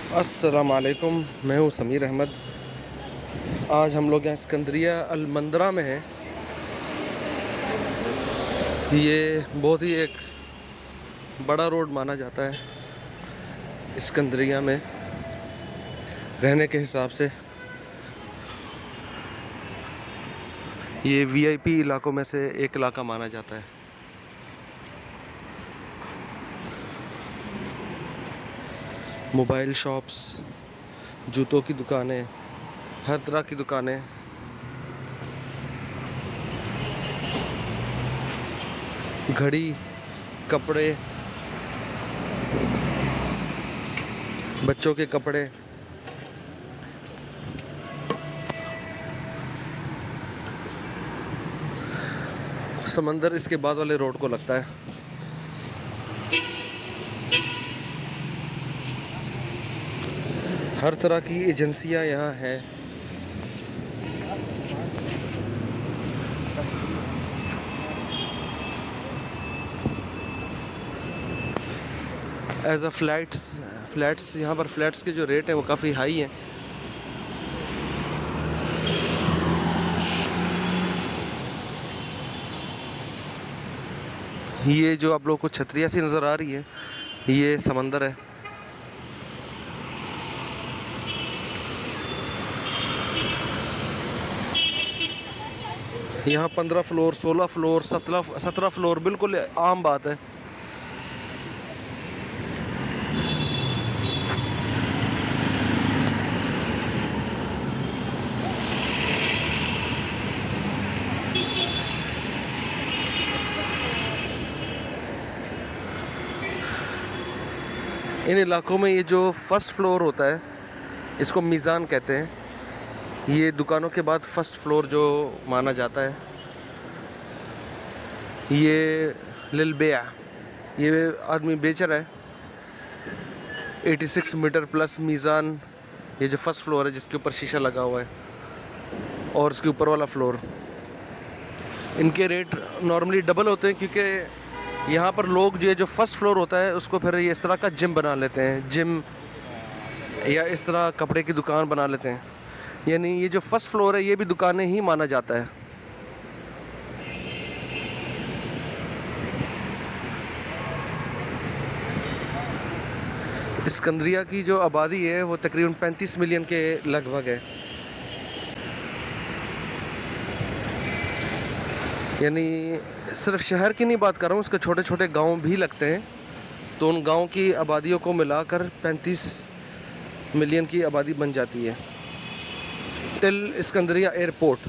अस्सलाम वालेकुम। मैं हूँ समीर अहमद। आज हम लोग यहाँ सिकंदरिया अलमंदरा में हैं। ये बहुत ही एक बड़ा रोड माना जाता है सिकंदरिया में रहने के हिसाब से। ये वीआईपी इलाकों में से एक इलाका माना जाता है। मोबाइल शॉप्स, जूतों की दुकानें, हर तरह की दुकानें, घड़ी, कपड़े, बच्चों के कपड़े, समंदर इसके बाद वाले रोड को लगता है। हर तरह की एजेंसियां यहाँ हैं। एज अ फ्लैट्स यहाँ पर फ्लैट्स के जो रेट हैं वो काफ़ी हाई हैं। ये जो आप लोगों को छतरिया सी नज़र आ रही है, ये समंदर है। यहाँ 15 फ्लोर, 16 फ्लोर, 17 फ्लोर बिल्कुल आम बात है। इन इलाकों में ये जो फर्स्ट फ्लोर होता है, इसको मीज़ान कहते हैं। ये दुकानों के बाद फर्स्ट फ्लोर जो माना जाता है। ये लिलबेया, ये आदमी बेच रहा है। 86 मीटर प्लस मीज़ान, ये जो फर्स्ट फ्लोर है जिसके ऊपर शीशा लगा हुआ है, और इसके ऊपर वाला फ्लोर। इनके रेट नॉर्मली डबल होते हैं, क्योंकि यहाँ पर लोग जो फर्स्ट फ्लोर होता है उसको फिर ये इस तरह का जिम बना लेते हैं, जिम या इस तरह कपड़े की दुकान बना लेते हैं। यानी ये जो फर्स्ट फ्लोर है ये भी दुकानें ही माना जाता है। सिकंदरिया की जो आबादी है वो तकरीबन 35 मिलियन के लगभग है। यानी सिर्फ शहर की नहीं बात कर रहा हूँ, उसके छोटे छोटे गांव भी लगते हैं। तो उन गांव की आबादियों को मिलाकर 35 मिलियन की आबादी बन जाती है टिल सिकंदरिया एयरपोर्ट।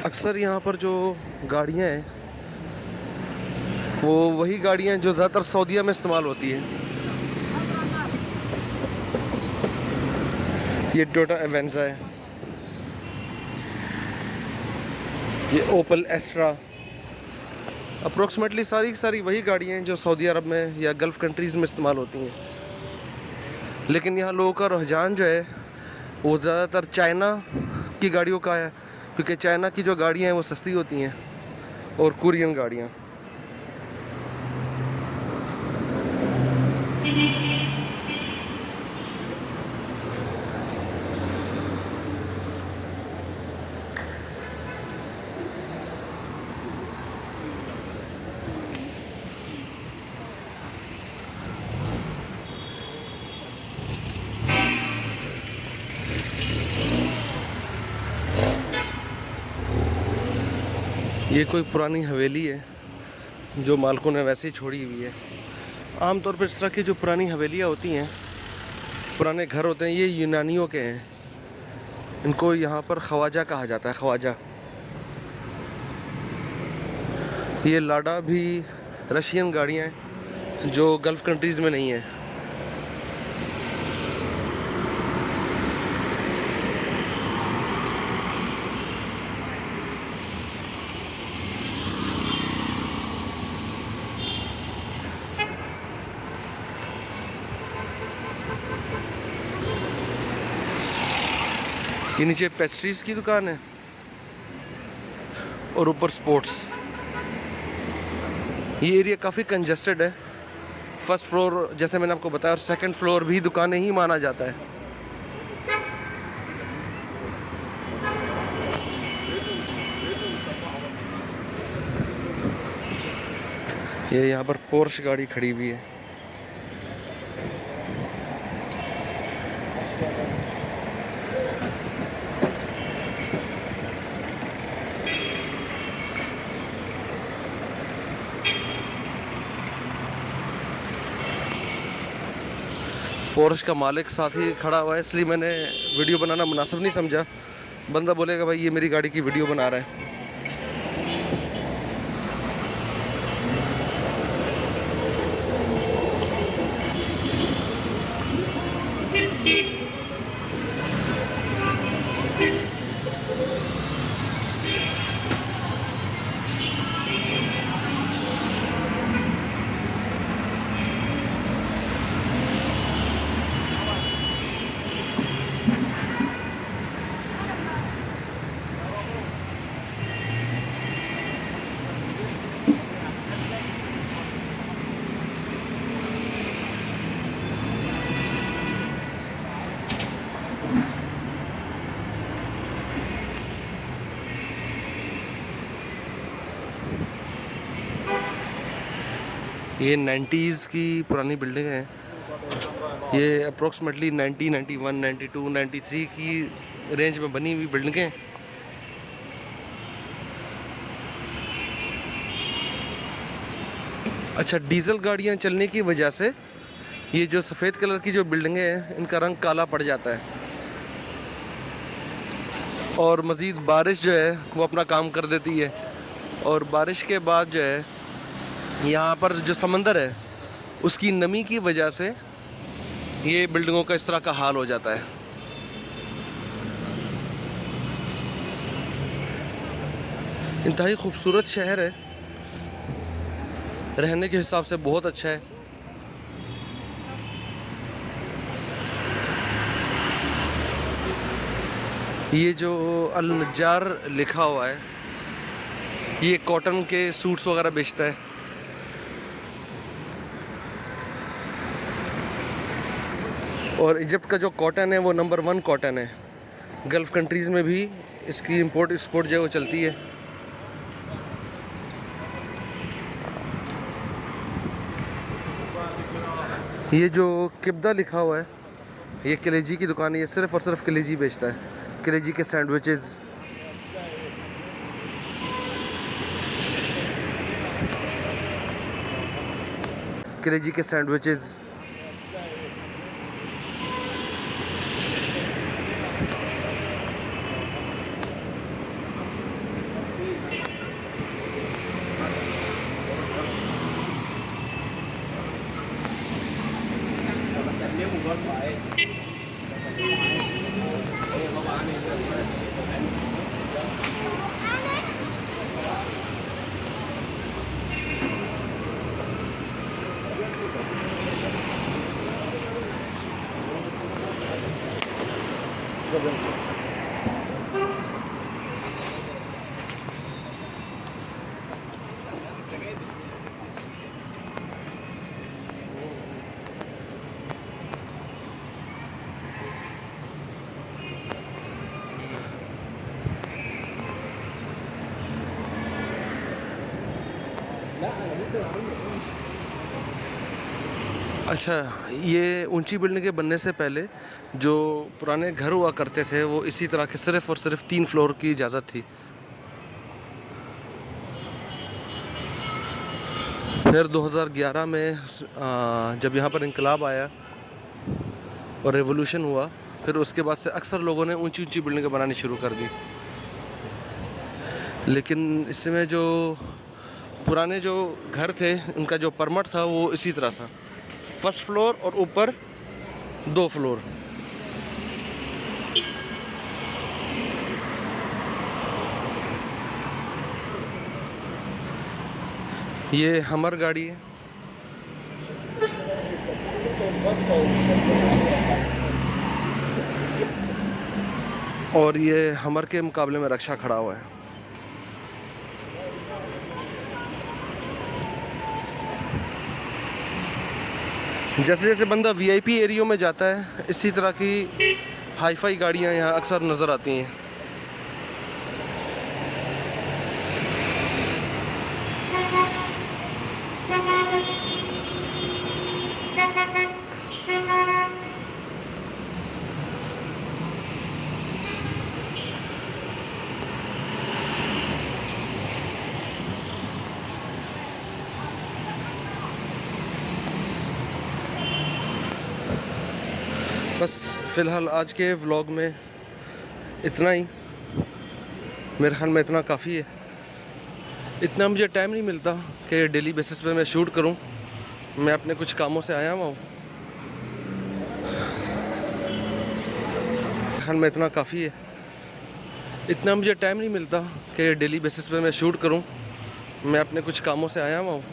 अक्सर यहाँ पर जो गाड़ियाँ हैं वो वही गाड़ियाँ हैं जो ज़्यादातर सऊदीया में इस्तेमाल होती हैं। ये टोयोटा एवेंजा है, ये ओपल एस्ट्रा। अप्रोक्सीमेटली सारी वही गाड़ियाँ हैं जो सऊदी अरब में या गल्फ़ कंट्रीज़ में इस्तेमाल होती हैं। लेकिन यहाँ लोगों का रुझान जो है वो ज़्यादातर चाइना की गाड़ियों का है, क्योंकि चाइना की जो गाड़ियाँ हैं वो सस्ती होती हैं, और कोरियन गाड़ियाँ। ये कोई पुरानी हवेली है जो मालिकों ने वैसे ही छोड़ी हुई है। आमतौर पर इस तरह की जो पुरानी हवेलियाँ होती हैं, पुराने घर होते हैं, ये यूनानियों के हैं। इनको यहाँ पर ख्वाजा कहा जाता है, ख्वाजा। ये लाडा भी रशियन गाड़ियाँ हैं। जो गल्फ़ कंट्रीज़ में नहीं है। ये नीचे पेस्ट्रीज़ की दुकान है और ऊपर स्पोर्ट्स। ये एरिया काफ़ी कंजस्टेड है। फर्स्ट फ्लोर जैसे मैंने आपको बताया और सेकंड फ्लोर भी दुकानें ही माना जाता है। ये यहाँ पर पोर्श गाड़ी खड़ी हुई है। पोर्श का मालिक साथ ही खड़ा हुआ है, इसलिए मैंने वीडियो बनाना मुनासिब नहीं समझा। बंदा बोलेगा भाई ये मेरी गाड़ी की वीडियो बना रहा है। ये 90s की पुरानी बिल्डिंग है। ये अप्रोक्सीमेटली 90, 91, 92, 93 की रेंज में बनी हुई बिल्डिंगें। अच्छा, डीजल गाड़ियां चलने की वजह से ये जो सफ़ेद कलर की जो बिल्डिंगें हैं इनका रंग काला पड़ जाता है और मज़ीद बारिश जो है वो अपना काम कर देती है। और बारिश के बाद जो है यहाँ पर जो समंदर है उसकी नमी की वजह से ये बिल्डिंगों का इस तरह का हाल हो जाता है। इंतहाई खूबसूरत शहर है, रहने के हिसाब से बहुत अच्छा है। ये जो अल नज्जार लिखा हुआ है ये कॉटन के सूट्स वगैरह बेचता है। और इजिप्ट का जो कॉटन है वो नंबर 1 कॉटन है। गल्फ़ कंट्रीज़ में भी इसकी इंपोर्ट एक्सपोर्ट जो है वो चलती है। ये जो किब्दा लिखा हुआ है ये कलेजी की दुकान है। ये सिर्फ़ और सिर्फ कलेजी बेचता है, कलेजी के सैंडविचेस। कलेजी के सैंडविचेस। अच्छा, ये ऊंची बिल्डिंगें बनने से पहले जो पुराने घर हुआ करते थे वो इसी तरह के सिर्फ़ और सिर्फ 3 फ्लोर की इजाज़त थी। फिर 2011 में जब यहाँ पर इंकलाब आया और रेवोल्यूशन हुआ, फिर उसके बाद से अक्सर लोगों ने ऊंची ऊंची बिल्डिंगें बनानी शुरू कर दी। लेकिन इसमें जो पुराने जो घर थे उनका जो परमट था वो इसी तरह था, फर्स्ट फ्लोर और ऊपर 2 फ्लोर। ये हमर गाड़ी है और ये हमर के मुकाबले में रक्षा खड़ा हुआ है। जैसे जैसे बंदा वीआईपी एरिया में जाता है इसी तरह की हाईफाई गाड़ियां यहाँ अक्सर नज़र आती हैं। बस फ़िलहाल आज के व्लॉग में इतना ही, मेरे ख्याल में इतना काफ़ी है। इतना मुझे टाइम नहीं मिलता कि डेली बेसिस पे मैं शूट करूं। मैं अपने कुछ कामों से आया हुआ हूँ। मेरे ख्याल में इतना काफ़ी है। इतना मुझे टाइम नहीं मिलता कि डेली बेसिस पे मैं शूट करूं। मैं अपने कुछ कामों से आया हुआ हूँ।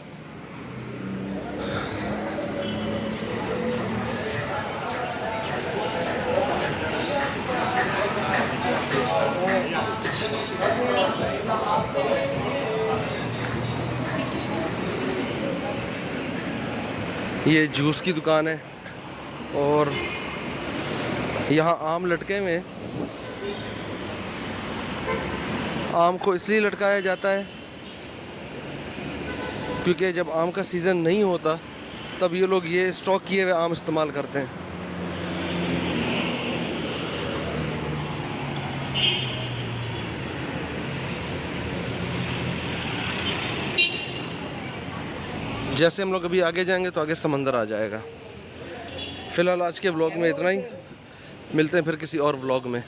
ये जूस की दुकान है और यहाँ आम लटके हुए हैं। आम को इसलिए लटकाया जाता है क्योंकि जब आम का सीज़न नहीं होता तब ये लोग ये स्टॉक किए हुए आम इस्तेमाल करते हैं। जैसे हम लोग अभी आगे जाएंगे तो आगे समंदर आ जाएगा। फ़िलहाल आज के व्लॉग में इतना ही, मिलते हैं फिर किसी और व्लॉग में।